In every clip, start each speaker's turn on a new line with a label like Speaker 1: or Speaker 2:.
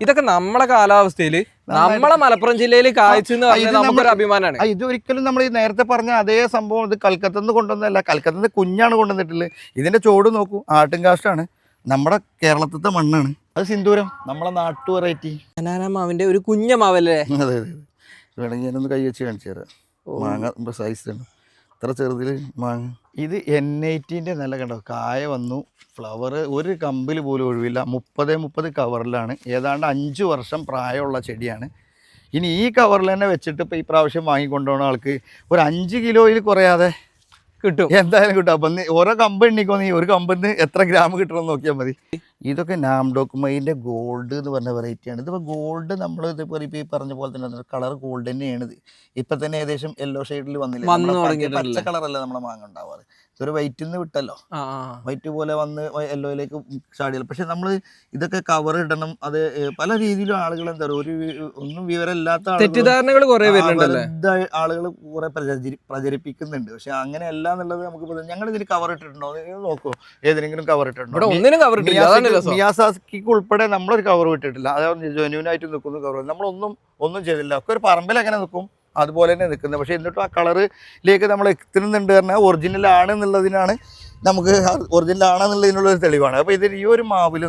Speaker 1: ഇതൊക്കെ നമ്മളെ കാലാവസ്ഥയിൽ നമ്മളെ മലപ്പുറം ജില്ലയിൽ കായ്ച്ചെന്ന് പറഞ്ഞാൽ നമുക്കൊരു അഭിമാനമാണ്.
Speaker 2: ഇത് ഒരിക്കലും നമ്മൾ ഈ നേരത്തെ പറഞ്ഞ അതേ സംഭവം ഇത് കൽക്കത്തന്ന് കൊണ്ടുവന്നതല്ല. കൽക്കത്തന്ന് കുഞ്ഞാണ് കൊണ്ടുവന്നിട്ടുള്ളത്. ഇതിന്റെ ചോട് നോക്കൂ, ആട്ടുംകാഷ്ടാണ്, നമ്മുടെ കേരളത്തിലത്തെ മണ്ണാണ്. അത് സിന്ദൂരം, നമ്മളെ നാട്ടു വെറൈറ്റി
Speaker 1: ബനാന മാവിന്റെ ഒരു കുഞ്ഞ മാവല്ലേ?
Speaker 2: അതെ അതെ. വേണമെങ്കിൽ ഞാനൊന്ന് കൈ വെച്ച് കാണിച്ചു തരാം. മാങ്ങ സൈസ് ഉണ്ട്, ഇത്ര ചെറുതിൽ മാങ്ങ. ഇത് N18 നല്ല കണ്ടോ, കായ വന്നു, ഫ്ലവർ ഒരു കമ്പിൽ പോലും ഒഴിവില്ല. 30 കവറിലാണ്. ഏതാണ്ട് 5 വർഷം പ്രായമുള്ള ചെടിയാണ്. ഇനി ഈ കവറിൽ തന്നെ വെച്ചിട്ട് ഇപ്പോൾ ഈ പ്രാവശ്യം വാങ്ങിക്കൊണ്ടുപോകുന്ന ആൾക്ക് ഒരു 5 കിലോയിൽ കുറയാതെ കിട്ടും, എന്തായാലും കിട്ടും. അപ്പം ഓരോ കമ്പ് എണ്ണിക്കോ, നീ ഒരു കമ്പിന്ന് എത്ര ഗ്രാം കിട്ടണമെന്ന് നോക്കിയാൽ മതി. ഇതൊക്കെ നാംഡോക്കുമൈൻ്റെ ഗോൾഡ് എന്ന് പറഞ്ഞ വെറൈറ്റിയാണ്. ഇതിപ്പോൾ ഗോൾഡ് നമ്മൾ ഇതിപ്പോൾ ഈ പറഞ്ഞ പോലെ തന്നെ കളർ ഗോൾഡ് തന്നെയാണിത്. ഇപ്പം തന്നെ ഏകദേശം യെല്ലോ ഷെയ്ഡിൽ വന്നില്ല, പച്ച കളറല്ല നമ്മളെ മാങ്ങ ഉണ്ടാവാറ്. ഇതൊരു വൈറ്റിൽ നിന്ന് വിട്ടല്ലോ, വൈറ്റ് പോലെ വന്ന് യെല്ലോയിലേക്ക് ചാടിയല്ലോ. പക്ഷെ നമ്മൾ ഇതൊക്കെ കവർ ഇടണം, അത് പല രീതിയിലും ആളുകൾ എന്താ പറയുക, ഒരു ഒന്നും വിവരമില്ലാത്ത
Speaker 1: തെറ്റിദ്ധാരണകൾ കുറെ
Speaker 2: ആളുകൾ കുറെ പ്രചരിപ്പിക്കുന്നുണ്ട്. പക്ഷെ അങ്ങനെയല്ല എന്നുള്ളത് നമുക്ക്. ഞങ്ങൾ ഇതിന് കവർ ഇട്ടിട്ടുണ്ടോ നോക്കൂ, ഏതെങ്കിലും കവർ ഇട്ടിട്ടുണ്ടോ? മിയാസാക്കിക്ക് ഉൾപ്പെടെ നമ്മളൊരു കവർ ഇട്ടിട്ടില്ല. അതായത് ജെന്യൂനായിട്ട് നിൽക്കുന്ന കവർ നമ്മളൊന്നും ചെയ്തില്ല. ഒക്കെ ഒരു പറമ്പിൽ എങ്ങനെ നിൽക്കും അതുപോലെ തന്നെ നിൽക്കുന്നത്. പക്ഷേ എന്നിട്ടും ആ കളറിലേക്ക് നമ്മൾ എത്തുന്നുണ്ട് പറഞ്ഞാൽ ഒറിജിനൽ ആണെന്നുള്ളതിനാണ്, നമുക്ക് ഒറിജിനൽ ആണെന്നുള്ളതിനുള്ളൊരു തെളിവാണ്. അപ്പോൾ ഇതിൽ ഈ ഒരു മാവിൽ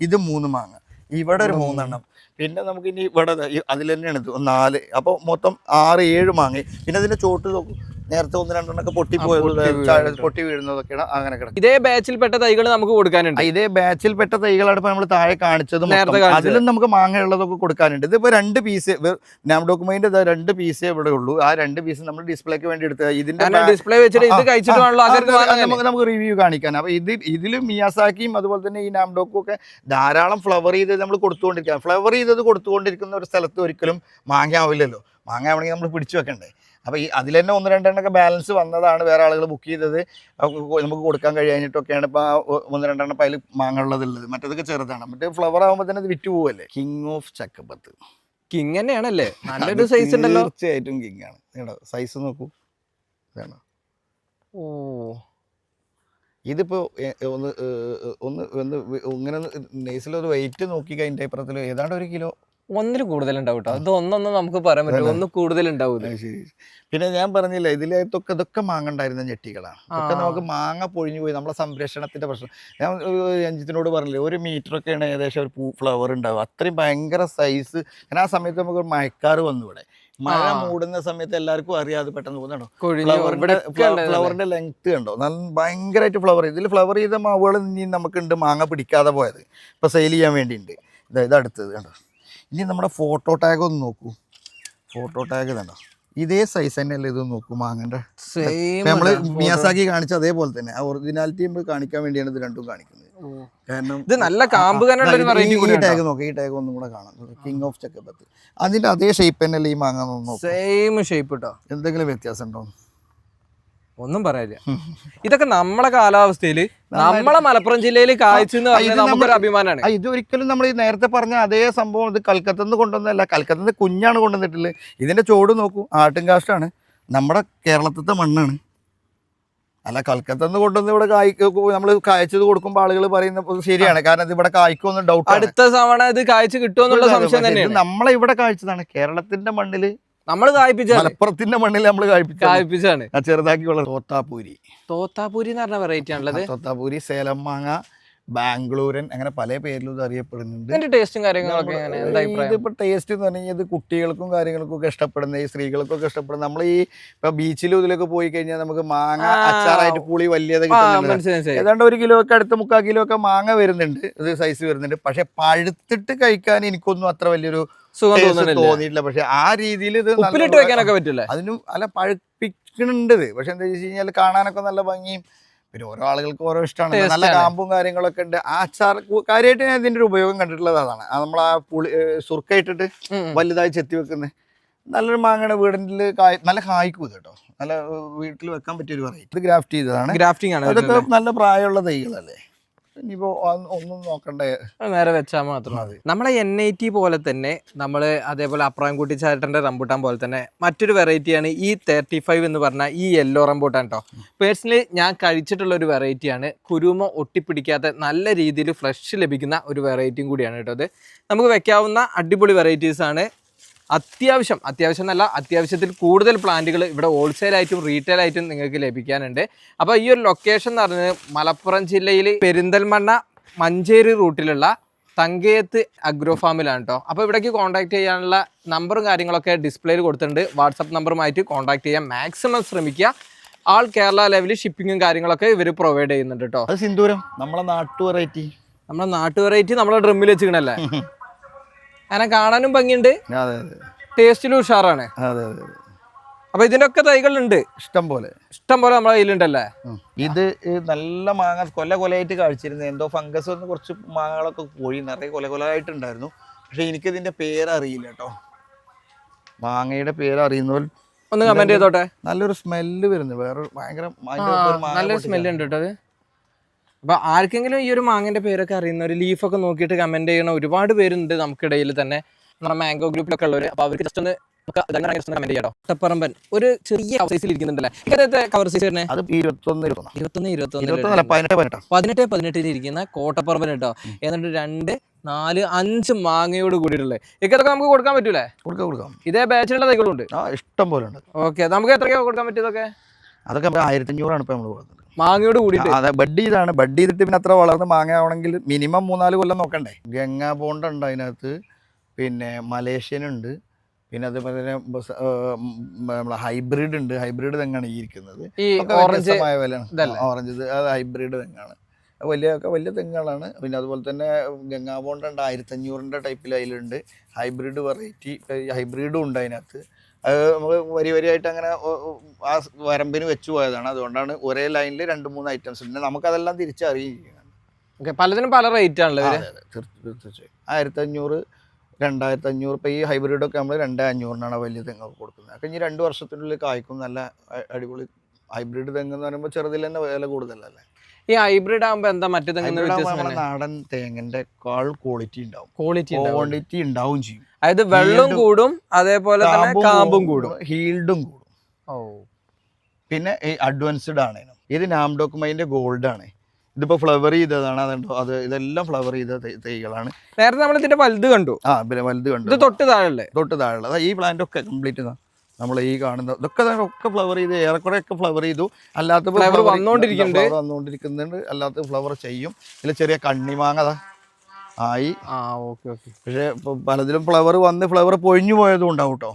Speaker 2: ഇത് 3 മാങ്ങ, ഇവിടെ ഒരു 3 എണ്ണം, പിന്നെ നമുക്ക് ഇനി ഇവിടെ അതിൽ തന്നെയാണ് 4, അപ്പോൾ മൊത്തം 6-7 മാങ്ങ. പിന്നെ അതിൻ്റെ ചോട്ട് നോക്കും, നേരത്തെ 1-2 പൊട്ടിപ്പോയത്, പൊട്ടി വീഴുന്നതൊക്കെയാണ് അങ്ങനെ കിടക്കും.
Speaker 1: ഇതേ ബാച്ചിൽപ്പെട്ട തൈകൾ നമുക്ക് കൊടുക്കാനുണ്ട്.
Speaker 2: ഇതേ ബാച്ചിൽപ്പെട്ട തൈകളാണ് ഇപ്പോൾ നമ്മൾ താഴെ കാണിച്ചത്. അതിലും നമുക്ക് മാങ്ങ ഉള്ളതൊക്കെ കൊടുക്കാനുണ്ട്. ഇതിപ്പോൾ 2 പീസ് നാംഡോക്കുമൈൻ്റെ 2 പീസേ ഇവിടെ ഉള്ളൂ. ആ 2 പീസ് നമ്മൾ ഡിസ്പ്ലേക്ക് വേണ്ടി എടുത്തത്. ഇതിന്റെ
Speaker 1: ഡിസ്പ്ലേ വെച്ചിട്ട് ഇത് കഴിച്ചിട്ട്
Speaker 2: നമുക്ക് റിവ്യൂ കാണിക്കാൻ. അപ്പോൾ ഇതിലും മിയാസാക്കിയും അതുപോലെ തന്നെ ഈ നാംഡോക്കും ഒക്കെ ധാരാളം ഫ്ലവർ ചെയ്ത് നമ്മൾ കൊടുത്തുകൊണ്ടിരിക്കുക. ഫ്ലവർ ചെയ്തത് കൊടുത്തുകൊണ്ടിരിക്കുന്ന ഒരു സ്ഥലത്ത് ഒരിക്കലും മാങ്ങ ആവില്ലല്ലോ. മാങ്ങ ആവണമെങ്കിൽ നമ്മൾ പിടിച്ചു വെക്കണ്ടേ. അപ്പോൾ ഈ അതിൽ തന്നെ 1-2 ബാലൻസ് വന്നതാണ്, വേറെ ആളുകൾ ബുക്ക് ചെയ്തത് നമുക്ക് കൊടുക്കാൻ കഴിയാഞ്ഞിട്ടൊക്കെയാണ് ഇപ്പോൾ 1-2 അതിൽ മാങ്ങ ഉള്ളത്. മറ്റേതൊക്കെ ചെറുതാണ്. മറ്റേ ഫ്ലവർ ആകുമ്പോൾ തന്നെ അത് വിറ്റ് പോവല്ലേ. കിങ് ഓഫ് ചക്കപ്പത്ത്,
Speaker 1: കിങ് തന്നെയാണല്ലേ? നല്ലൊരു സൈസ് ഉണ്ടല്ലോ.
Speaker 2: തീർച്ചയായിട്ടും കിങ് ആണ്. കേട്ടോ, സൈസ് നോക്കൂ, വേണോ? ഇതിപ്പോൾ ഒന്ന് ഇങ്ങനെ നെയ്സിലൊരു വെയിറ്റ് നോക്കി കഴിഞ്ഞ അപ്പുറത്തിൽ ഏതാണ്ട് 1 കിലോ
Speaker 1: ഒന്നിൽ കൂടുതലുണ്ടാവും കേട്ടോ. അത് ഒന്നൊന്നും നമുക്ക് പറയാൻ പറ്റില്ല, ഒന്ന് കൂടുതലുണ്ടാവില്ല.
Speaker 2: ശരി. പിന്നെ ഞാൻ പറഞ്ഞില്ല, ഇതൊക്കെ മാങ്ങ ഉണ്ടായിരുന്ന ഞെട്ടികളാണ്. ഒക്കെ നമുക്ക് മാങ്ങ പൊഴിഞ്ഞു പോയി, നമ്മളെ സംരക്ഷണത്തിന്റെ പ്രശ്നം. ഞാൻ രഞ്ജിത്തിനോട് പറഞ്ഞില്ലേ, 1 മീറ്ററൊക്കെയാണ് ഏകദേശം ഒരു ഫ്ലവർ ഉണ്ടാവും. അത്രയും ഭയങ്കര സൈസ്. കാരണം ആ സമയത്ത് നമുക്ക് മഴക്കാറ് വന്നു. ഇവിടെ മഴ മൂടുന്ന സമയത്ത് എല്ലാവർക്കും അറിയാതെ പെട്ടെന്ന് പോകുന്നുണ്ടോ, ഫ്ലവറിന്റെ ലെങ്ത് കണ്ടോ, നല്ല ഭയങ്കരമായിട്ട് ഫ്ലവർ. ഇതിൽ ഫ്ലവർ ചെയ്ത മാവുകൾ ഇനി നമുക്കുണ്ട് മാങ്ങ പിടിക്കാതെ പോയത്, ഇപ്പൊ സെയിൽ ചെയ്യാൻ വേണ്ടിയിട്ടുണ്ട്. ഇത് അടുത്തത് കണ്ടോ. ഇനി നമ്മുടെ ഫോട്ടോ ടാഗ് ഒന്ന് നോക്കൂ. ഫോട്ടോ ടാഗ് കണ്ടോ, ഇതേ സൈസ് തന്നെയല്ലേ ഇത് നോക്കൂ മാങ്ങന്റെ. നമ്മള് മിയാസാക്കി കാണിച്ച അതേപോലെ തന്നെ ആ ഒറിജിനാലിറ്റി നമ്മൾ കാണിക്കാൻ വേണ്ടിയാണ് ഇത് രണ്ടും കാണിക്കുന്നത്. കാരണം
Speaker 1: ഇത് നല്ല കാമ്പ്
Speaker 2: ഈ ടാഗ് നോക്കാം, ഈ ടാഗ് ഒന്നും കൂടെ കാണാം. കിങ് ഓഫ് ചക്കപ്പത്ത് അതിന്റെ അതേ ഷേപ്പ് തന്നെയല്ലേ ഈ മാങ്ങ നോക്കാം.
Speaker 1: സെയിം ഷേപ്പ് കേട്ടോ.
Speaker 2: എന്തെങ്കിലും വ്യത്യാസം ഉണ്ടോ?
Speaker 1: ഒന്നും പറയാനില്ല. ഇതൊക്കെ നമ്മളെ കാലാവസ്ഥയിൽ നമ്മളെ മലപ്പുറം ജില്ലയിൽ കായ്ച്ചെന്ന് പറഞ്ഞാൽ നമുക്കൊരു അഭിമാനമാണ്.
Speaker 2: ഇത് ഒരിക്കലും നമ്മൾ ഈ നേരത്തെ പറഞ്ഞ അതേ സംഭവം ഇത് കൽക്കത്തന്ന് കൊണ്ടുവന്നതല്ല. കൽക്കത്തന്ന് കുഞ്ഞാണ് കൊണ്ടുവന്നിട്ടുള്ളത്. ഇതിന്റെ ചോട് നോക്കൂ, ആട്ടുംകാഷ്ടാണ്, നമ്മുടെ കേരളത്തിലത്തെ മണ്ണാണ്. അല്ല കൽക്കത്തന്ന് കൊണ്ടുവന്ന് ഇവിടെ നമ്മൾ കായ്ച്ചത് കൊടുക്കുമ്പോൾ ആളുകൾ പറയുന്നത് ശരിയാണ്. കാരണം ഇത് ഇവിടെ കായ്ക്കൊന്നും ഡൗട്ട്.
Speaker 1: അടുത്ത തവണ ഇത് കായ്ച്ച് കിട്ടുമെന്നുള്ള സംശയം തന്നെയാണ്.
Speaker 2: നമ്മളെ ഇവിടെ കായ്ച്ചതാണ്, കേരളത്തിന്റെ മണ്ണില്
Speaker 1: നമ്മൾ കായ്പ്പിച്ച,
Speaker 2: മലപ്പുറത്തിന്റെ മണ്ണിൽ നമ്മൾ കായ്പ്പിച്ചാണ് ചെറുതാക്കി ഉള്ളത്.
Speaker 1: തോത്താപൂരി എന്ന് പറഞ്ഞ വെറൈറ്റി ആണുള്ളത്.
Speaker 2: തോത്താപൂരി, സേലം മാങ്ങ, ബാംഗ്ലൂരൻ, അങ്ങനെ പല പേരിലും ഇത് അറിയപ്പെടുന്നുണ്ട്.
Speaker 1: ഇതിന്റെ ടേസ്റ്റും കാര്യങ്ങളൊക്കെ
Speaker 2: ഇതിപ്പോ ടേസ്റ്റ് എന്ന് പറഞ്ഞാൽ ഇത് കുട്ടികൾക്കും കാര്യങ്ങൾക്കും ഒക്കെ ഇഷ്ടപ്പെടുന്ന, ഈ സ്ത്രീകൾക്കൊക്കെ ഇഷ്ടപ്പെടുന്ന. നമ്മൾ ഈ ഇപ്പൊ ബീച്ചിലും ഇതിലൊക്കെ പോയി കഴിഞ്ഞാൽ നമുക്ക് മാങ്ങ അച്ചാറായിട്ട് പുളി വലിയത് കിട്ടുന്നുണ്ട്. ഏതാണ്ട് 1 കിലോ ഒക്കെ അടുത്ത് 3/4 കിലോ ഒക്കെ മാങ്ങ വരുന്നുണ്ട്, ഇത് സൈസ് വരുന്നുണ്ട്. പക്ഷെ പഴുത്തിട്ട് കഴിക്കാൻ എനിക്കൊന്നും അത്ര വലിയൊരു തോന്നിയിട്ടില്ല. പക്ഷെ ആ രീതിയിൽ ഇത്
Speaker 1: ഉപ്പിലിട്ട് വെക്കാനൊക്കെ പറ്റില്ല.
Speaker 2: അതിനും അല്ല പഴുപ്പിക്കുന്നുണ്ട്. പക്ഷെ എന്താ വെച്ച് കഴിഞ്ഞാൽ കാണാനൊക്കെ നല്ല ഭംഗിയും, പിന്നെ ഓരോ ആളുകൾക്ക് ഓരോ ഇഷ്ടമാണ്. നല്ല കാമ്പും കാര്യങ്ങളൊക്കെ ഉണ്ട്. ആ അച്ചാർ കാര്യമായിട്ട് ഞാൻ ഇതിന്റെ ഒരു ഉപയോഗം കണ്ടിട്ടുള്ളത് അതാണ്. നമ്മൾ ആ പുളി സുർക്ക ഇട്ടിട്ട് വലുതായി ചെത്തി വെക്കുന്നത് നല്ലൊരു മാങ്ങയുടെ വീടിന്റെ നല്ല കായ്ക്കും കേട്ടോ. നല്ല വീട്ടിൽ വെക്കാൻ പറ്റിയ ഒരു വെറൈറ്റി. ഇത് ഗ്രാഫ്റ്റ് ചെയ്തതാണ്.
Speaker 1: ഗ്രാഫ്റ്റിംഗ് ആണ്.
Speaker 2: അതൊക്കെ നല്ല പ്രായമുള്ള തൈകളല്ലേ. ഇനിയിപ്പോൾ ഒന്നും നോക്കണ്ടേ,
Speaker 1: നേരെ വെച്ചാൽ മാത്രം മതി. നമ്മളെ NIT പോലെ തന്നെ നമ്മൾ അതേപോലെ അപ്രാൻകുട്ടി ചേട്ടൻ്റെ റംബൂട്ടാൻ പോലെ തന്നെ മറ്റൊരു വെറൈറ്റിയാണ് ഈ 35 എന്ന് പറഞ്ഞാൽ ഈ യെല്ലോ റംബൂട്ടാൻ കേട്ടോ. പേഴ്സണലി ഞാൻ കഴിച്ചിട്ടുള്ള ഒരു വെറൈറ്റിയാണ്. കുരുമ ഒട്ടിപ്പിടിക്കാത്ത നല്ല രീതിയിൽ ഫ്രഷ് ലഭിക്കുന്ന ഒരു വെറൈറ്റിയും കൂടിയാണ് കേട്ടോ. അത് നമുക്ക് വെക്കാവുന്ന അടിപൊളി വെറൈറ്റീസാണ്. അത്യാവശ്യം എന്നല്ല, അത്യാവശ്യത്തിൽ കൂടുതൽ പ്ലാന്റുകൾ ഇവിടെ ഹോൾസെയിലായിട്ടും റീറ്റെയിൽ ആയിട്ടും നിങ്ങൾക്ക് ലഭിക്കാനുണ്ട്. അപ്പോൾ ഈ ഒരു ലൊക്കേഷൻ എന്ന് പറയുന്നത് മലപ്പുറം ജില്ലയിൽ പെരിന്തൽമണ്ണ മഞ്ചേരി റൂട്ടിലുള്ള തങ്കയത്ത് അഗ്രോ ഫാമിലാണ് കേട്ടോ. അപ്പോൾ ഇവിടേക്ക് കോൺടാക്ട് ചെയ്യാനുള്ള നമ്പറും കാര്യങ്ങളൊക്കെ ഡിസ്പ്ലേയിൽ കൊടുത്തിട്ടുണ്ട്. വാട്സപ്പ് നമ്പറുമായിട്ട് കോൺടാക്ട് ചെയ്യാൻ മാക്സിമം ശ്രമിക്കുക. ആൾ കേരള ലെവലിൽ ഷിപ്പിങ്ങും കാര്യങ്ങളൊക്കെ ഇവർ പ്രൊവൈഡ് ചെയ്യുന്നുണ്ട് കേട്ടോ.
Speaker 2: അത് സിന്ദൂരം നമ്മളെ നാട്ടു വെറൈറ്റി,
Speaker 1: നമ്മളെ ഡ്രമ്മിൽ വെച്ചിക്കണല്ലേ. അങ്ങനെ കാണാനും ഭംഗിയുണ്ട്,
Speaker 2: അതെ
Speaker 1: ടേസ്റ്റിലും ഉഷാറാണ്.
Speaker 2: അതെ.
Speaker 1: അപ്പൊ ഇതിന്റെ ഒക്കെ തൈകളുണ്ട് ഇഷ്ടം പോലെ നമ്മളെ കയ്യിലുണ്ടല്ലേ.
Speaker 2: ഇത് നല്ല മാങ്ങ കൊലയായിട്ട് കഴിച്ചിരുന്നത്. എന്തോ ഫംഗസ് വന്ന് കുറച്ച് മാങ്ങകളൊക്കെ പോയി, നിറയെ കൊലയായിട്ടുണ്ടായിരുന്നു. പക്ഷെ എനിക്കിതിന്റെ പേരറിയില്ല കേട്ടോ. മാങ്ങയുടെ പേരറിയുന്നവർ
Speaker 1: ഒന്ന് കമന്റ് ചെയ്തോട്ടെ.
Speaker 2: നല്ലൊരു സ്മെല്ല് വരുന്നു, വേറെ ഭയങ്കര
Speaker 1: നല്ലൊരു സ്മെല്ല് ഉണ്ട് കേട്ടോ അത്. അപ്പൊ ആർക്കെങ്കിലും ഈ ഒരു മാങ്ങന്റെ പേരൊക്കെ അറിയുന്ന ഒരു ലീഫൊക്കെ നോക്കിയിട്ട് കമന്റ് ചെയ്യണ ഒരുപാട് പേരുണ്ട് നമുക്കിടയിൽ തന്നെ, നമ്മുടെ മാംഗോ ഗ്രൂപ്പിലൊക്കെ ഉള്ളവര്. അപ്പൊ അവർക്ക് ജസ്റ്റ് ഒന്ന് കമന്റ് ചെയ്യാം. കോട്ടപ്പറമ്പൻ ഒരു ചെറിയ സൈസിൽ ഇരിക്കുന്നുണ്ടല്ലേ. ഇക്കത്തെ കവർ സൈസ് തന്നെ
Speaker 2: അത്
Speaker 1: 18 ഇരിക്കുന്ന കോട്ടപ്പറമ്പൻ കേട്ടോ. എന്നിട്ട് 2, 4, 5 മാങ്ങയോട് കൂടിയിട്ടുള്ളത്. ഇതൊക്കെ നമുക്ക് കൊടുക്കാൻ പറ്റൂലേ?
Speaker 2: കൊടുക്കാം.
Speaker 1: ഇതേ ബാച്ചിലുള്ള തൈകളുണ്ട്,
Speaker 2: ഇഷ്ടം പോലെ ഉണ്ട്.
Speaker 1: ഓക്കെ, നമുക്ക് എത്രയോ കൊടുക്കാൻ പറ്റിയതൊക്കെ?
Speaker 2: അതൊക്കെ 1500 ഇപ്പൊ നമ്മൾ കൊടുക്കുന്നത്
Speaker 1: മാങ്ങയോട് കൂടിയിട്ട്.
Speaker 2: അതെ, ബഡ് ചെയ്തിട്ട് പിന്നെ അത്ര വളർന്ന് മാങ്ങ ആവണമെങ്കിൽ മിനിമം 3-4 കൊല്ലം നോക്കണ്ടേ. ഗംഗാ ബോണ്ട ഉണ്ട് അതിനകത്ത്, പിന്നെ മലേഷ്യൻ ഉണ്ട്, പിന്നെ അതേപോലെ തന്നെ നമ്മളെ ഹൈബ്രിഡ് ഉണ്ട്. ഹൈബ്രിഡ് തെങ്ങാണ് ഈ ഇരിക്കുന്നത്. വ്യത്യസ്തമായ വിലയാണ് ഓറഞ്ച്. അത് ഹൈബ്രിഡ് തെങ്ങാണ്, വലിയ തെങ്ങുകളാണ്. പിന്നെ അതുപോലെ തന്നെ ഗംഗാ ബോണ്ട ഉണ്ട്, 1500 ടൈപ്പിൽ അതിലുണ്ട്. ഹൈബ്രിഡ് വെറൈറ്റി ഹൈബ്രിഡും ഉണ്ട് അതിനകത്ത്. അത് നമ്മൾ വരിയായിട്ട് അങ്ങനെ ആ വരമ്പിന് വെച്ച് പോയതാണ്. അതുകൊണ്ടാണ് ഒരേ ലൈനിൽ 2-3 ഐറ്റംസ് ഉണ്ട്. നമുക്കതെല്ലാം തിരിച്ചറിയുകയാണ്.
Speaker 1: പലതിനും പല റേറ്റ് ആണല്ലോ.
Speaker 2: തീർച്ചയായും 1500, 2500. ഇപ്പോൾ ഈ ഹൈബ്രിഡൊക്കെ നമ്മൾ 2500 വലിയ തെങ്ങൊക്കെ കൊടുക്കുന്നത്. അപ്പം ഇനി 2 വർഷത്തിനുള്ളിൽ കായ്ക്കും. നല്ല അടിപൊളി ഹൈബ്രിഡ് തെങ്ങ് എന്ന് പറയുമ്പോൾ ചെറുതിൽ തന്നെ വില കൂടുതലല്ലേ.
Speaker 1: ഈ ഹൈബ്രിഡ് ആകുമ്പോൾ എന്താ മറ്റു തെങ്ങ്
Speaker 2: നാടൻ തേങ്ങന്റെ ക്വാളിറ്റി ഉണ്ടാവും, ക്വാണ്ടിറ്റി ഉണ്ടാവും ചെയ്യും.
Speaker 1: അതായത് വെള്ളം കൂടും, അതേപോലെ തന്നെ കാമ്പും കൂടും,
Speaker 2: ഹീൽഡും കൂടും. പിന്നെ അഡ്വാൻസ്ഡ് ആണ്. ഇത് നാംഡോക്കുമൈൻ്റെ ഗോൾഡ് ആണ്. ഇതിപ്പോ ഫ്ലവർ ചെയ്തതാണ്. അതുണ്ടോ, ഇതെല്ലാം ഫ്ലവർ ചെയ്ത തൈകളാണ്.
Speaker 1: നേരത്തെ നമ്മൾ ഇതിന്റെ വലുത് കണ്ടു.
Speaker 2: പിന്നെ വലുത് കണ്ടു.
Speaker 1: ഇത് തൊട്ട്
Speaker 2: താഴെ ഈ പ്ലാന്റ് ഒക്കെ കംപ്ലീറ്റ് നമ്മൾ ഈ കാണുന്ന ഇതൊക്കെ ഫ്ലവർ ചെയ്ത് ഏറെക്കുറെ ഒക്കെ ഫ്ലവർ ചെയ്തു. അല്ലാത്ത
Speaker 1: ഫ്ലവർ വന്നുകൊണ്ടിരിക്കുന്നുണ്ട്,
Speaker 2: അല്ലാത്ത ഫ്ലവർ ചെയ്യും. ഇതിൽ ചെറിയ കണ്ണിമാങ്ങ ആയി. പക്ഷെ പലതിലും ഫ്ലവർ പൊഴിഞ്ഞു പോയതും ഉണ്ടാവും കേട്ടോ.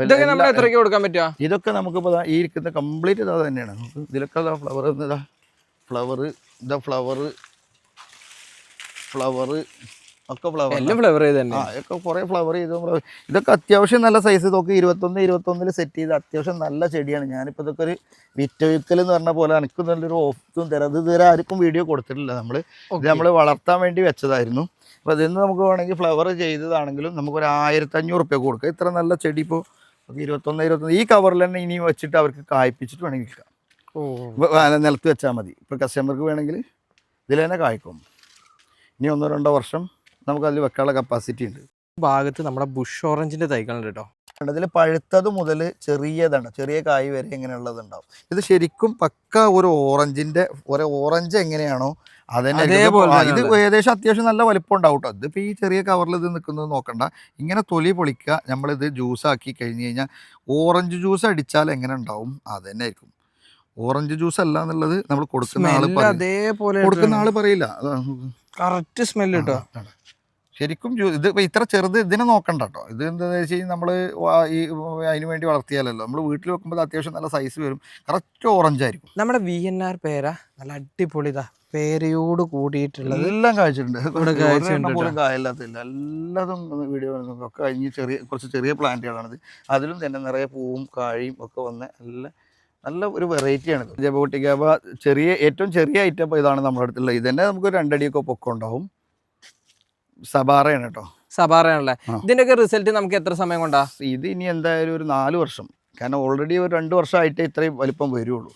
Speaker 1: എത്രയ്ക്ക് കൊടുക്കാൻ പറ്റുക?
Speaker 2: ഇതൊക്കെ നമുക്കിപ്പോൾ ഈ ഇരിക്കുന്ന കംപ്ലീറ്റ് ഇതാ തന്നെയാണ്. ഇതിലൊക്കെ ഫ്ലവർ ഒക്കെ കുറേ ഫ്ലവർ ചെയ്തു. ഇതൊക്കെ അത്യാവശ്യം നല്ല സൈസ്. ഇതൊക്കെ 21 സെറ്റ് ചെയ്ത് അത്യാവശ്യം നല്ല ചെടിയാണ്. ഞാനിപ്പോൾ ഇതൊക്കെ ഒരു വിറ്റൊഴുക്കൽ എന്ന് പറഞ്ഞ പോലെ എനിക്ക് നല്ലൊരു ഓഫ്റ്റും തരാം. ഇതുവരെ ആർക്കും വീഡിയോ കൊടുത്തിട്ടില്ല. നമ്മൾ വളർത്താൻ വേണ്ടി വെച്ചതായിരുന്നു. അപ്പോൾ അതിൽ നിന്ന് നമുക്ക് വേണമെങ്കിൽ ഫ്ലവർ ചെയ്തതാണെങ്കിലും നമുക്കൊരു 1500 റുപ്യ കൊടുക്കുക. ഇത്ര നല്ല ചെടി ഇപ്പോൾ 21 ഈ കവറിൽ തന്നെ ഇനി വെച്ചിട്ട് അവർക്ക് കായ്പ്പിച്ചിട്ട് വേണമെങ്കിൽ വിൽക്കാം. നിലത്ത് വെച്ചാൽ മതി. ഇപ്പോൾ കസ്റ്റമർക്ക് വേണമെങ്കിൽ ഇതിൽ തന്നെ കായ്ക്കും. ഇനി 1-2 വർഷം നമുക്കതിൽ വെക്കാനുള്ള കപ്പാസിറ്റി ഉണ്ട്.
Speaker 1: ഭാഗത്ത് നമ്മുടെ ബുഷ് ഓറഞ്ചിന്റെ തൈകളുണ്ട് കേട്ടോ.
Speaker 2: ഇതിൽ പഴുത്തത് മുതൽ ചെറിയതാണ്, ചെറിയ കായ് വരെ ഇങ്ങനെയുള്ളതുണ്ടാവും. ഇത് ശരിക്കും പക്ക ഒരു ഓറഞ്ച് എങ്ങനെയാണോ അതന്നെ. ഇത് ഏകദേശം അത്യാവശ്യം നല്ല വലിപ്പം ഉണ്ടാവും കേട്ടോ. ഇതിപ്പോൾ ഈ ചെറിയ കവറിൽ ഇത് നിൽക്കുന്നത് നോക്കണ്ട. ഇങ്ങനെ തൊലി പൊളിക്കുക. നമ്മളിത് ജ്യൂസാക്കി കഴിഞ്ഞ് കഴിഞ്ഞാൽ ഓറഞ്ച് ജ്യൂസ് അടിച്ചാൽ എങ്ങനെ ഉണ്ടാവും അത് തന്നെ ആയിരിക്കും. ഓറഞ്ച് ജ്യൂസ് അല്ല എന്നുള്ളത് നമ്മൾ കൊടുക്കുന്ന ആള് പറയില്ല.
Speaker 1: കറക്റ്റ് സ്മെല്ല് കേട്ടോ.
Speaker 2: ശരിക്കും ഇത് ഇത്ര ചെറുത് ഇതിനെ നോക്കണ്ട കേട്ടോ. ഇത് എന്താണെന്ന് വെച്ച് കഴിഞ്ഞാൽ നമ്മൾ അതിന് വേണ്ടി വളർത്തിയാലല്ലോ. നമ്മൾ വീട്ടിൽ വെക്കുമ്പോൾ അത്യാവശ്യം നല്ല സൈസ് വരും. കറക്റ്റ് ഓറഞ്ച് ആയിരിക്കും.
Speaker 1: നമ്മുടെ VNR പേര നല്ല അടിപൊളിതാ, പേരയോട് കൂടിയിട്ടുള്ളത്
Speaker 2: എല്ലാം കാഴ്ചയുണ്ട്. പോലും കായല്ലാത്തില്ല. എല്ലാതും വീഡിയോ ഒക്കെ കഴിഞ്ഞ് കുറച്ച് ചെറിയ പ്ലാന്റുകളാണിത്. അതിലും തന്നെ നിറയെ പൂവും കായും ഒക്കെ വന്ന നല്ല ഒരു വെറൈറ്റിയാണ്. ജബോട്ടിക്കാബ ഏറ്റവും ചെറിയ ഐറ്റം ഇപ്പോൾ ഇതാണ് നമ്മുടെ അടുത്തുള്ളത്. ഇത് തന്നെ നമുക്ക് 2 അടിയൊക്കെ പൊക്കം ഉണ്ടാവും. സബാറയാണ് കേട്ടോ.
Speaker 1: സബാറയാണല്ലേ. ഇതിൻ്റെയൊക്കെ റിസൾട്ട് നമുക്ക് എത്ര സമയം കൊണ്ടാ?
Speaker 2: ഇത് ഇനി എന്തായാലും ഒരു 4 വർഷം. കാരണം ഓൾറെഡി ഒരു 2 വർഷമായിട്ട് ഇത്രയും വലിപ്പം വരുള്ളൂ.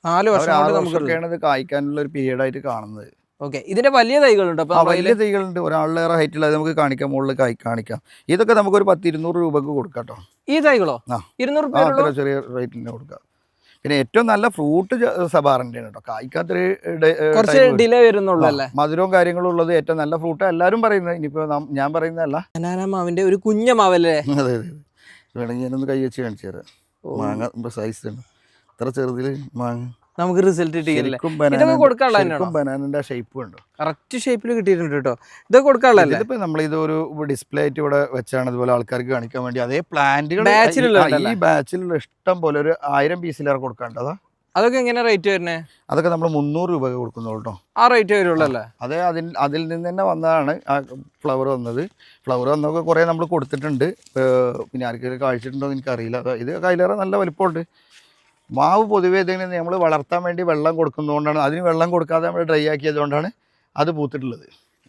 Speaker 1: 4 വർഷം
Speaker 2: നമുക്കൊക്കെയാണ് ഇത് കായ്ക്കാനുള്ള ഒരു പീരീഡായിട്ട് കാണുന്നത്.
Speaker 1: ഓക്കെ, ഇതിന്റെ വലിയ തൈകളുണ്ട് അപ്പൊ
Speaker 2: വലിയ തൈകളുണ്ട്, ഒരാളിലേറെ ഹൈറ്റുള്ള നമുക്ക് കാണിക്കാം, മുകളിൽ കാണിക്കാം. ഇതൊക്കെ നമുക്കൊരു 100-200 രൂപക്ക് കൊടുക്കാം കേട്ടോ.
Speaker 1: ഈ തൈകളോ? 200 രൂപ
Speaker 2: ചെറിയ റേറ്റിന് കൊടുക്കാം. പിന്നെ ഏറ്റവും നല്ല ഫ്രൂട്ട് സബാറിന്റെ ആണ് കേട്ടോ. കായ്ക്കാത്തൊരു
Speaker 1: കുറച്ച് ഡിലേ വരുന്നുള്ളൂ അല്ലേ?
Speaker 2: മധുരവും കാര്യങ്ങളും ഉള്ളത് ഏറ്റവും നല്ല ഫ്രൂട്ട് എല്ലാവരും പറയുന്നത്. ഇനിയിപ്പോ ഞാൻ പറയുന്നതല്ല,
Speaker 1: ബനാന മാവിന്റെ ഒരു കുഞ്ഞ മാവല്ലേ?
Speaker 2: അതെ അതെ. വേണമെങ്കിൽ ഞാനൊന്ന് കൈ വെച്ച് കാണിച്ചു തരാം. മാങ്ങ സൈസ് ആണ്, ഇത്ര ചെറുതില് മാങ്ങ
Speaker 1: നമുക്ക് റിസൾട്ട് കിട്ടിയില്ലേ? ഇതൊക്കെ കൊടുക്കാനുള്ള
Speaker 2: ബനാനന്റെ ഷേപ്പ് ഉണ്ടോ?
Speaker 1: കറക്റ്റ് ഷേപ്പിൽ കിട്ടിയിട്ടുണ്ട് കേട്ടോ. ഇതൊക്കെ കൊടുക്കാനുള്ളതല്ലേ?
Speaker 2: ഇതിപ്പോ നമ്മളിതൊരു ഡിസ്പ്ലേ ആയിട്ട് ഇവിടെ വെച്ചാണ്, ഇതുപോലെ ആൾക്കാർക്ക് കാണിക്കാൻ വേണ്ടി. അതേ പ്ലാന്റുകൾ ഈ ബാച്ചിലുള്ള ഇഷ്ടം പോലെ ഒരു 1000 പീസിലേറെ കൊടുക്കാണ്ടതാ.
Speaker 1: അതൊക്കെ എങ്ങനെ റേറ്റ് വരുന്നേ?
Speaker 2: അതൊക്കെ നമ്മൾ 300 രൂപ കൊടുക്കുന്നുള്ളൂ കേട്ടോ.
Speaker 1: ആ റേറ്റ് വരുള്ളൂ അല്ലേ?
Speaker 2: അതെ, അതിൽ നിന്ന് തന്നെ വന്നതാണ് ആ ഫ്ലവർ വന്നത്. ഫ്ലവർ വന്നൊക്കെ കുറേ നമ്മൾ കൊടുത്തിട്ടുണ്ട്. പിന്നെ ആർക്കെങ്കിലും കാഴ്ചിട്ടുണ്ടോ എന്ന് എനിക്കറിയില്ല. ഇത് കയ്യിലേറെ നല്ല വലിപ്പമുണ്ട്. മാവ് പൊതുവേ ഇതിങ്ങനെ നമ്മൾ വളർത്താൻ വേണ്ടി വെള്ളം കൊടുക്കുന്നതുകൊണ്ടാണ്, അതിന് വെള്ളം കൊടുക്കാതെ നമ്മൾ ഡ്രൈ ആക്കിയതുകൊണ്ടാണ് അത് പൂത്തിട്ടുള്ളത്.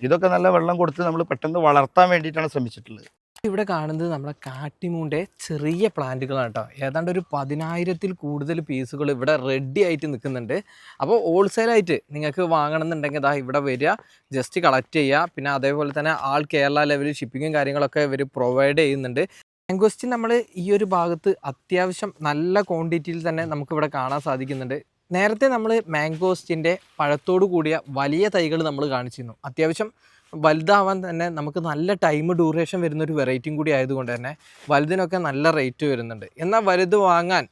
Speaker 2: ഇതൊക്കെ നല്ല വെള്ളം കൊടുത്ത് നമ്മൾ പെട്ടെന്ന് വളർത്താൻ വേണ്ടിയിട്ടാണ് ശ്രമിച്ചിട്ടുള്ളത്.
Speaker 1: ഇവിടെ കാണുന്നത് നമ്മുടെ കാട്ടിമൂൻ്റെ ചെറിയ പ്ലാന്റുകളാണ് കേട്ടോ. ഏതാണ്ട് ഒരു 10,000-ൽ കൂടുതൽ പീസുകൾ ഇവിടെ റെഡി ആയിട്ട് നിൽക്കുന്നുണ്ട്. അപ്പോൾ ഹോൾസെയിലായിട്ട് നിങ്ങൾക്ക് വാങ്ങണമെന്നുണ്ടെങ്കിൽ ഇതാ ഇവിടെ വരിക, ജസ്റ്റ് കളക്ട് ചെയ്യുക. പിന്നെ അതേപോലെ തന്നെ ആൾ കേരള ലെവലിൽ ഷിപ്പിങ്ങും കാര്യങ്ങളൊക്കെ ഇവർ പ്രൊവൈഡ് ചെയ്യുന്നുണ്ട്. മാംഗോസ്റ്റിൻ നമ്മൾ ഈ ഒരു ഭാഗത്ത് അത്യാവശ്യം നല്ല ക്വാണ്ടിറ്റിയിൽ തന്നെ നമുക്കിവിടെ കാണാൻ സാധിക്കുന്നുണ്ട്. നേരത്തെ നമ്മൾ മാംഗോസ്റ്റിൻ്റെ പഴത്തോടു കൂടിയ വലിയ തൈകൾ നമ്മൾ കാണിച്ചിരുന്നു. അത്യാവശ്യം വലുതാവാൻ തന്നെ നമുക്ക് നല്ല ടൈം ഡ്യൂറേഷൻ വരുന്നൊരു വെറൈറ്റിയും കൂടി ആയതുകൊണ്ട് തന്നെ വലുതിനൊക്കെ നല്ല റേറ്റ് വരുന്നുണ്ട്. എന്നാൽ വലുത് വാങ്ങാൻ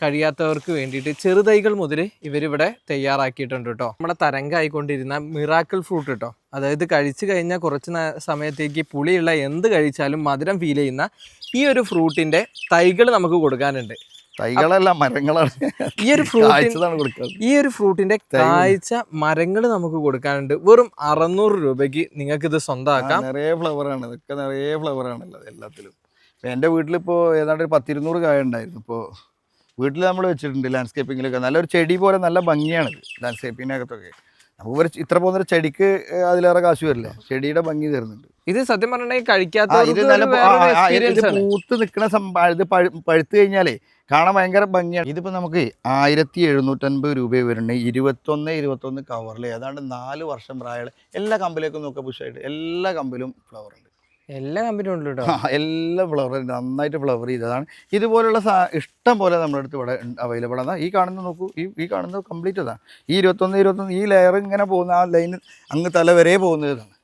Speaker 1: കഴിയാത്തവർക്ക് വേണ്ടിയിട്ട് ചെറുതൈകൾ മുതൽ ഇവരിവിടെ തയ്യാറാക്കിയിട്ടുണ്ട് കേട്ടോ. നമ്മുടെ തരംഗമായിക്കൊണ്ടിരുന്ന മിറാക്കിൾ ഫ്രൂട്ട് കേട്ടോ, അതായത് കഴിച്ചു കഴിഞ്ഞാൽ കുറച്ച് സമയത്തേക്ക് പുളിയുള്ള എന്ത് കഴിച്ചാലും മധുരം ഫീൽ ചെയ്യുന്ന ഈ ഒരു ഫ്രൂട്ടിൻ്റെ തൈകൾ നമുക്ക് കൊടുക്കാനുണ്ട്.
Speaker 2: തൈകളല്ല, മരങ്ങളാണ്.
Speaker 1: ഈ ഒരു ഫ്രൂട്ടിന്റെ കാഴ്ച മരങ്ങൾ നമുക്ക് കൊടുക്കാനുണ്ട്. വെറും 600 രൂപയ്ക്ക് നിങ്ങൾക്ക് ഇത് സ്വന്തമാക്കാം.
Speaker 2: നിറയെ ഫ്ലവറാണ്, ഇതൊക്കെ നിറയെ ഫ്ലവറാണല്ലോ എല്ലാത്തിലും. എൻ്റെ വീട്ടിലിപ്പോൾ ഏതാണ്ട് 10-200 കായ ഉണ്ടായിരുന്നു. ഇപ്പോൾ വീട്ടിൽ നമ്മൾ വെച്ചിട്ടുണ്ട് ലാൻഡ്സ്കേപ്പിങ്ങിലൊക്കെ. നല്ലൊരു ചെടി പോലെ നല്ല ഭംഗിയാണിത്. ലാൻഡ്സ്കേപ്പിങ്ങിനകത്തൊക്കെ നമുക്ക് ഇത്ര പോകുന്നൊരു ചെടിക്ക് അതിലേറെ കാശ് വരില്ല, ചെടിയുടെ ഭംഗി തരുന്നുണ്ട്.
Speaker 1: ഇത് സത്യം പറഞ്ഞിട്ടുണ്ടെങ്കിൽ കഴിക്കാത്ത
Speaker 2: പൂത്ത് നിൽക്കുന്ന ഇത് പഴുത്ത് കഴിഞ്ഞാലേ കാണാൻ ഭയങ്കര ഭംഗിയാണ്. ഇതിപ്പോൾ നമുക്ക് 1750 രൂപ വരുന്നുണ്ട്. 21 കവറിൽ ഏതാണ്ട് 4 വർഷം പ്രായമുള്ള എല്ലാ കമ്പിലേക്കും നോക്കുക, പുഷായിട്ട് എല്ലാ കമ്പിലും ഫ്ലവർ ഉണ്ട്.
Speaker 1: എല്ലാ കമ്പനിയും ഉണ്ട് കേട്ടോ.
Speaker 2: എല്ലാ ഫ്ലവർ നന്നായിട്ട് ഫ്ലവർ ചെയ്തതാണ്. ഇതുപോലുള്ള ഇഷ്ടം പോലെ നമ്മുടെ അടുത്ത് ഇവിടെ അവൈലബിൾ ആണ്. ഈ കാണുന്നത് നോക്കൂ, ഈ കാണുന്നത് കംപ്ലീറ്റ് അതാണ്. ഈ 21 ഈ ലെയർ ഇങ്ങനെ പോകുന്ന ആ ലൈൻ അങ്ങ് തല വരെ പോകുന്നതാണ്.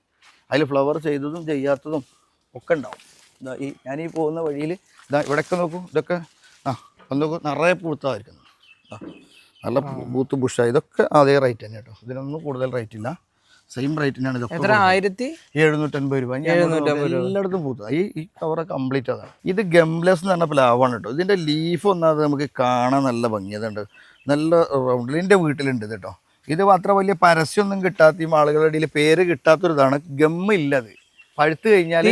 Speaker 2: അതിൽ ഫ്ലവർ ചെയ്തതും ചെയ്യാത്തതും ഒക്കെ ഉണ്ടാവും. ഞാനീ പോകുന്ന വഴിയിൽ ഇവിടെയൊക്കെ നോക്കൂ, ഇതൊക്കെ നോക്കൂ, നിറയെ പൂത്തായിരിക്കുന്നു. നല്ല പൂത്ത് ബുഷായി. ഇതൊക്കെ അതേ റേറ്റ് തന്നെ കേട്ടോ. ഇതിനൊന്നും കൂടുതൽ റേറ്റ് ഇല്ല, സെയിം റേറ്റിനാണ്. ഇതൊക്കെ 1750 രൂപ. എല്ലായിടത്തും പൂത്ത ഈ കവറ് കംപ്ലീറ്റ് അതാണ്. ഇത് ഗംബ്ലസ് എന്ന് പറഞ്ഞ പ്ലാവാണ് കേട്ടോ. ഇതിൻ്റെ ലീഫ് ഒന്നത് നമുക്ക് കാണാൻ നല്ല ഭംഗിയതുണ്ട്, നല്ല റൗണ്ടിൽ. എൻ്റെ വീട്ടിലുണ്ട് ഇത് കേട്ടോ. ഇത് അത്ര വലിയ പരസ്യമൊന്നും കിട്ടാത്ത ആളുകളുടെ ഇടയിൽ പേര് കിട്ടാത്തൊരിതാണ്. ഗമ്മില്ല, അത് പഴുത്ത് കഴിഞ്ഞാൽ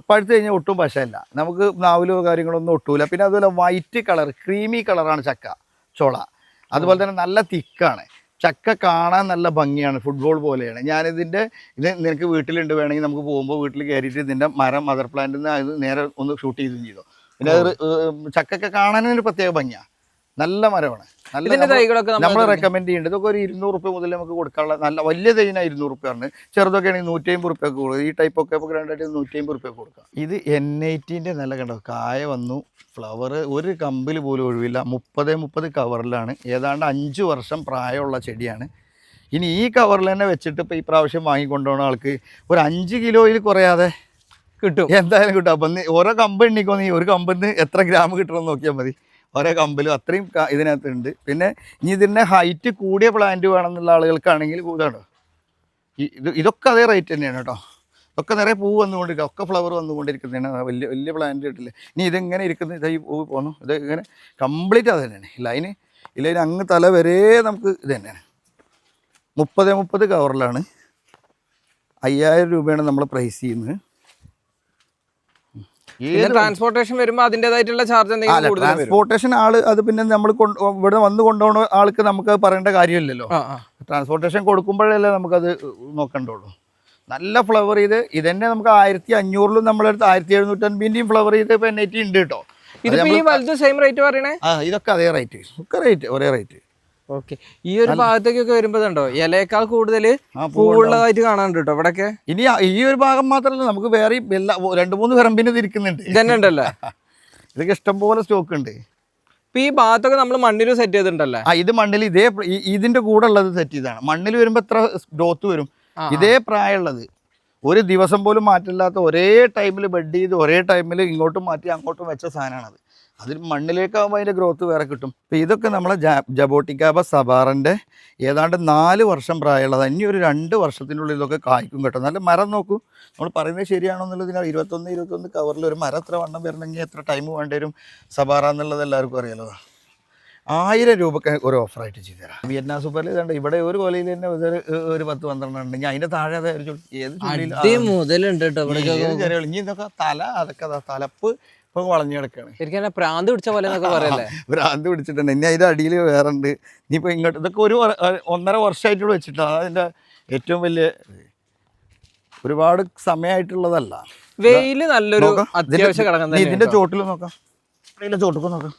Speaker 2: പഴുത്ത് കഴിഞ്ഞാൽ ഒട്ടും പശയില്ല, നമുക്ക് നാവിലോ കാര്യങ്ങളൊന്നും ഒട്ടൂല. പിന്നെ അതുപോലെ വൈറ്റ് കളർ ക്രീമി കളറാണ് ചക്ക ചോള. അതുപോലെ തന്നെ നല്ല തിക്കാണ് ചക്ക, കാണാൻ നല്ല ഭംഗിയാണ്, ഫുട്ബോൾ പോലെയാണ്. ഇത് നിനക്ക് വീട്ടിലുണ്ട്, വേണമെങ്കിൽ നമുക്ക് പോകുമ്പോൾ വീട്ടിൽ കയറിയിട്ട് ഇതിൻ്റെ മദർ പ്ലാന്റിൽ നിന്ന് അത് നേരെ ഒന്ന് ഷൂട്ട് ചെയ്തും ചെയ്തോ. പിന്നെ അത് ചക്കൊക്കെ കാണാനൊരു പ്രത്യേക ഭംഗിയാണ്, നല്ല മരമാണ്. നമ്മൾ റെക്കമെൻഡ് ചെയ്യേണ്ടത് ഇതൊക്കെ ഒരു 200 രൂപ മുതൽ നമുക്ക് കൊടുക്കാനുള്ള നല്ല വലിയ തൈന 200 രൂപയാണ്. ചെറുതൊക്കെ ആണെങ്കിൽ 150 രൂപയ്ക്ക് കൊടുക്കും. ഈ ടൈപ്പൊക്കെ ഇപ്പോൾ രണ്ടായിട്ട് 150 രൂപയ്ക്ക് കൊടുക്കാം. ഇത് N80 നല്ല കണ്ടോ, കായ വന്നു, ഫ്ലവർ ഒരു കമ്പിൽ പോലും ഒഴിവില്ല. 30 കവറിലാണ്. ഏതാണ്ട് 5 വർഷം പ്രായമുള്ള ചെടിയാണ്. ഇനി ഈ കവറിൽ തന്നെ വെച്ചിട്ട് ഇപ്പോൾ ഈ പ്രാവശ്യം വാങ്ങിക്കൊണ്ടുപോകുന്ന ആൾക്ക് ഒരു 5 കിലോയിൽ കുറയാതെ കിട്ടും, എന്തായാലും കിട്ടും. അപ്പം ഓരോ കമ്പ് എണ്ണിക്കോ, നീ ഒരു കമ്പിൽ നിന്ന് എത്ര ഗ്രാം കിട്ടണമെന്ന് നോക്കിയാൽ മതി. ഓരോ കമ്പിലും അത്രയും ഇതിനകത്തുണ്ട്. പിന്നെ ഇനി ഇതിൻ്റെ ഹൈറ്റ് കൂടിയ പ്ലാന്റ് വേണമെന്നുള്ള ആളുകൾക്കാണെങ്കിൽ ഇതാണോ, ഇതൊക്കെ അതേ റേറ്റ് തന്നെയാണ് കേട്ടോ. ഇതൊക്കെ നിറയെ പൂ വന്നുകൊണ്ടിരിക്കുക, ഒക്കെ ഫ്ലവർ വന്നുകൊണ്ടിരിക്കുന്നതാണ്. വലിയ വലിയ പ്ലാന്റ് കിട്ടില്ല. ഇനി ഇതെങ്ങനെ ഇരിക്കുന്നത്, ഇതായി പൂ പോന്നു, ഇത് ഇങ്ങനെ കംപ്ലീറ്റ് അത് തന്നെയാണ്. ഇലൈന് അങ്ങ് തല വരെ നമുക്ക് ഇത് തന്നെയാണ്. 30 കവറിലാണ്. 5000 രൂപയാണ് നമ്മൾ പ്രൈസ് ചെയ്യുന്നത്.
Speaker 1: ട്രാൻസ്പോർട്ടേഷൻ വരുമ്പോൾ അതിൻ്റെതായിട്ടുള്ള ചാർജ് എന്തെങ്കിലും?
Speaker 2: ട്രാൻസ്പോർട്ടേഷൻ ആള് അത് പിന്നെ നമ്മൾ ഇവിടെ വന്ന് കൊണ്ടുപോകുന്ന ആൾക്ക് നമുക്ക് പറയേണ്ട കാര്യമില്ലല്ലോ. ട്രാൻസ്പോർട്ടേഷൻ കൊടുക്കുമ്പോഴല്ലേ നമുക്കത് നോക്കണ്ടുള്ളൂ. നല്ല ഫ്ലവർ ചെയ്ത് ഇതന്നെ നമുക്ക് 1500-ലും നമ്മളടുത്ത് 1750-ൻ്റെയും ഫ്ലവർ ചെയ്ത് ഇപ്പോൾ N80 ഉണ്ട് കേട്ടോ.
Speaker 1: സെയിം റേറ്റ് പറയണേ.
Speaker 2: ഇതൊക്കെ അതേ റേറ്റ്, ഒക്കെ റേറ്റ് ഒരേ റേറ്റ്.
Speaker 1: ഓക്കെ. ഈ ഒരു ഭാഗത്തേക്കൊക്കെ വരുമ്പോഴുണ്ടോ ഇലയേക്കാൾ കൂടുതൽ
Speaker 2: ആ
Speaker 1: പൂവുള്ളതായിട്ട് കാണാനുണ്ട് കേട്ടോ ഇവിടെയൊക്കെ.
Speaker 2: ഇനി ഈ ഒരു ഭാഗം മാത്രമല്ല, നമുക്ക് വേറെ എല്ലാ 2-3 പറമ്പിന് തിരിക്കുന്നുണ്ട്.
Speaker 1: ഇതന്നെ ഉണ്ടല്ലേ?
Speaker 2: ഇതൊക്കെ ഇഷ്ടംപോലെ സ്റ്റോക്ക് ഉണ്ട്.
Speaker 1: ഇപ്പൊ ഈ ഭാഗത്തൊക്കെ നമ്മൾ മണ്ണിൽ സെറ്റ് ചെയ്തിട്ടുണ്ടല്ലേ?
Speaker 2: ഇത് മണ്ണിൽ ഇതിന്റെ കൂടെ ഉള്ളത് സെറ്റ് ചെയ്താണ്. മണ്ണിൽ വരുമ്പോ എത്ര ഗ്രോത്ത് വരും, ഇതേ പ്രായമുള്ളത് ഒരു ദിവസം പോലും മാറ്റില്ലാത്ത ഒരേ ടൈമിൽ ബെഡ് ചെയ്ത് ഒരേ ടൈമിൽ ഇങ്ങോട്ടും മാറ്റി അങ്ങോട്ടും വെച്ച സാധനമാണത്. അതിൽ മണ്ണിലേക്കാകുമ്പോൾ അതിൻ്റെ ഗ്രോത്ത് വേറെ കിട്ടും. അപ്പോൾ ഇതൊക്കെ നമ്മളെ ജബോട്ടിക്കാബ സബാറിൻ്റെ ഏതാണ്ട് 4 വർഷം പ്രായമുള്ളത്. ഇനി ഒരു 2 വർഷത്തിനുള്ളിൽ ഇതൊക്കെ കായ്ക്കും കേട്ടോ. നല്ല മരം നോക്കൂ, നമ്മൾ പറയുന്നത് ശരിയാണോ എന്നുള്ളതിന് 21 കവറിൽ ഒരു മരം എത്ര വണ്ണം വരണമെങ്കിൽ എത്ര ടൈം വേണ്ടി വരും സബാറ എന്നുള്ളത് എല്ലാവർക്കും അറിയാലോ. 1000 രൂപക്ക് ഒരു ഓഫറായിട്ട് ചെയ്തു തരാം. വിയറ്റ്നാം സൂപ്പറിൽ ഇതുണ്ട്. ഇവിടെ ഒരു കൊലയിൽ തന്നെ ഒരു 10-12 ഉണ്ട്. ഞാൻ അതിൻ്റെ താഴെ ഏത്
Speaker 1: മുതലുണ്ട് കേട്ടോ.
Speaker 2: ഇനി ഇതൊക്കെ അതൊക്കെ തലപ്പ് ഇപ്പം വളഞ്ഞു കിടക്കുകയാണ്.
Speaker 1: ശരിക്കും പ്രാന്ത് പിടിച്ച പോലെ എന്നൊക്കെ പറയല്ലേ?
Speaker 2: ഭ്രാന്ത് പിടിച്ചിട്ടുണ്ട്. ഇനി അതിൻ്റെ അടിയിൽ വേറെ ഉണ്ട്. ഇനിയിപ്പോൾ ഇങ്ങോട്ട് ഇതൊക്കെ ഒരു 1.5 വർഷമായിട്ടുള്ള വെച്ചിട്ടാണ്. അതിൻ്റെ ഏറ്റവും വലിയ ഒരുപാട് സമയമായിട്ടുള്ളതല്ല.
Speaker 1: വെയില് നല്ലൊരു അത്യാവശ്യ ഘടകം.
Speaker 2: ഇതിൻ്റെ ചോട്ടിൽ നോക്കാം, ഇതിൻ്റെ ചോട്ടൊക്കെ നോക്കാം.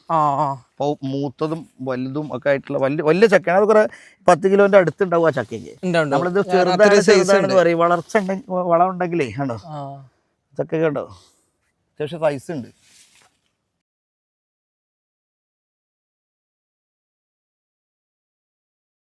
Speaker 2: അപ്പോൾ മൂത്തതും വലുതും ഒക്കെ ആയിട്ടുള്ള വലിയ ചക്കയാണ്. അത് കുറെ 10 കിലോന്റെ അടുത്തുണ്ടാവും ആ ചക്കയ്ക്ക്. നമ്മളിത് ചെറുതാണെന്ന് പറയും. വളർച്ച വളം ഉണ്ടെങ്കിലേ കണ്ടോ ചക്കയൊക്കെ ഉണ്ടോ, അത്യാവശ്യം സൈസ് ഉണ്ട്.